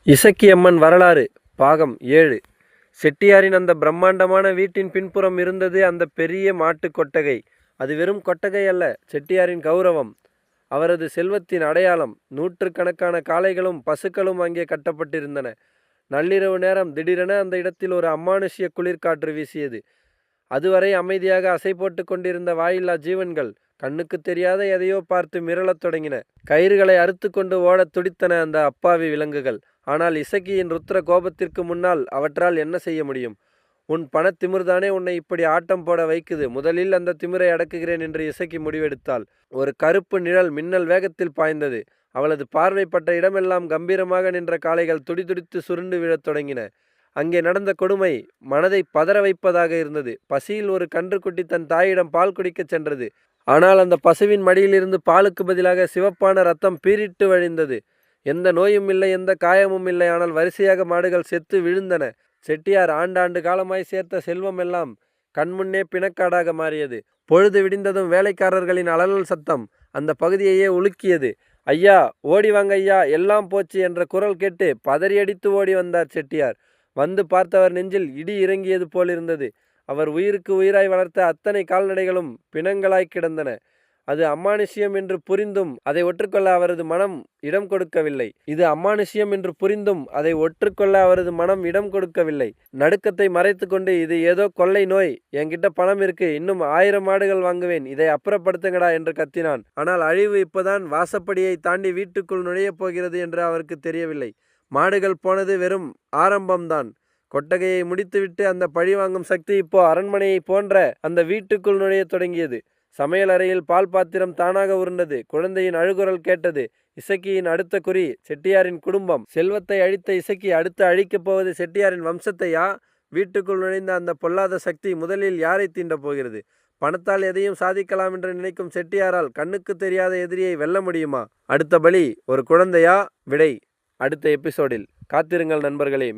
இசக்கியம்மன் வரலாறு பாகம் 7. செட்டியாரின் அந்த பிரம்மாண்டமான வீட்டின் பின்புறம் இருந்தது அந்த பெரிய மாட்டு கொட்டகை. அது வெறும் கொட்டகை அல்ல, செட்டியாரின் கௌரவம், அவரது செல்வத்தின் அடையாளம். நூற்றுக்கணக்கான காளைகளும் பசுக்களும் அங்கே கட்டப்பட்டிருந்தன. நள்ளிரவு நேரம் திடீரென அந்த இடத்தில் ஒரு அமானுஷ்ய குளிர்காற்று வீசியது. அதுவரை அமைதியாக அசை போட்டு கொண்டிருந்த வாயில்லா ஜீவன்கள் கண்ணுக்கு தெரியாத எதையோ பார்த்து மிரளத் தொடங்கின. கயிறுகளை அறுத்து கொண்டு ஓடத் துடித்தன அந்த அப்பாவி விலங்குகள். ஆனால் இசக்கியின் ருத்ர கோபத்திற்கு முன்னால் அவற்றால் என்ன செய்ய முடியும்? உன் பணத்திமிர்தானே உன்னை இப்படி ஆட்டம் போட வைக்குது. முதலில் அந்த திமிரை அடக்குகிறேன் என்று இசக்கி முடிவெடுத்தாள். ஒரு கருப்பு நிழல் மின்னல் வேகத்தில் பாய்ந்தது. அவளது பார்வைப்பட்ட இடமெல்லாம் கம்பீரமாக நின்ற காளைகள் துடிதுடித்து சுருண்டு விழத் தொடங்கின. அங்கே நடந்த கொடுமை மனதை பதற வைப்பதாக இருந்தது. பசியில் ஒரு கன்றுக்குட்டி தன் தாயிடம் பால் குடிக்கச் சென்றது. ஆனால் அந்த பசுவின் மடியிலிருந்து பாலுக்கு பதிலாக சிவப்பான ரத்தம் பீரிட்டு வழிந்தது. எந்த நோயும் இல்லை, எந்த காயமும் இல்லை. ஆனால் வரிசையாக மாடுகள் செத்து விழுந்தன. செட்டியார் ஆண்டாண்டு காலமாய் சேர்த்த செல்வம் எல்லாம் கண்முன்னே பிணக்காடாக மாறியது. பொழுது விடிந்ததும் வேலைக்காரர்களின் அலறல் சத்தம் அந்த பகுதியையே உலுக்கியது. ஐயா, ஓடி வாங்க ஐயா, எல்லாம் போச்சு என்ற குரல் கேட்டு பதறியடித்து ஓடி வந்தார் செட்டியார். வந்து பார்த்தவர் நெஞ்சில் இடி இறங்கியது போலிருந்தது. அவர் உயிருக்கு உயிராய் வளர்த்த அத்தனை கால்நடைகளும் பிணங்களாய் கிடந்தன. அது அமானுஷ்யம் என்று புரிந்தும் அதை ஒற்றுக்கொள்ள அவரது மனம் இடம் கொடுக்கவில்லை. இது அமானுஷ்யம் என்று புரிந்தும் அதை ஒற்றுக்கொள்ள அவரது மனம் இடம் கொடுக்கவில்லை. நடுக்கத்தை மறைத்து கொண்டு, இது ஏதோ கொள்ளை நோய், என்கிட்ட பணம் இருக்கு, இன்னும் 1000 மாடுகள் வாங்குவேன், இதை அப்புறப்படுத்துங்கடா என்று கத்தினான். ஆனால் அழிவு இப்போதான் வாசப்படியை தாண்டி வீட்டுக்குள் நுழையப் போகிறது என்று அவருக்கு தெரியவில்லை. மாடுகள் போனது வெறும் ஆரம்பம்தான். கொட்டகையை முடித்துவிட்டு அந்த பழிவாங்கும் சக்தி இப்போ அரண்மனையை போன்ற அந்த வீட்டுக்குள் நுழைய தொடங்கியது. சமையல் அறையில் பால் பாத்திரம் தானாக உருண்டது. குழந்தையின் அழுகுரல் கேட்டது. இசக்கியின் அடுத்த குறி செட்டியாரின் குடும்பம். செல்வத்தை அழித்த இசக்கி அடுத்து அழிக்கப் போவது செட்டியாரின் வம்சத்தையா? வீட்டுக்குள் நுழைந்த அந்த பொல்லாத சக்தி முதலில் யாரை தீண்டப் போகிறது? பணத்தால் எதையும் சாதிக்கலாம் என்று நினைக்கும் செட்டியாரால் கண்ணுக்கு தெரியாத எதிரியை வெல்ல முடியுமா? அடுத்த பலி ஒரு குழந்தையா? விடை அடுத்த எபிசோடில். காத்திருங்கள் நண்பர்களே.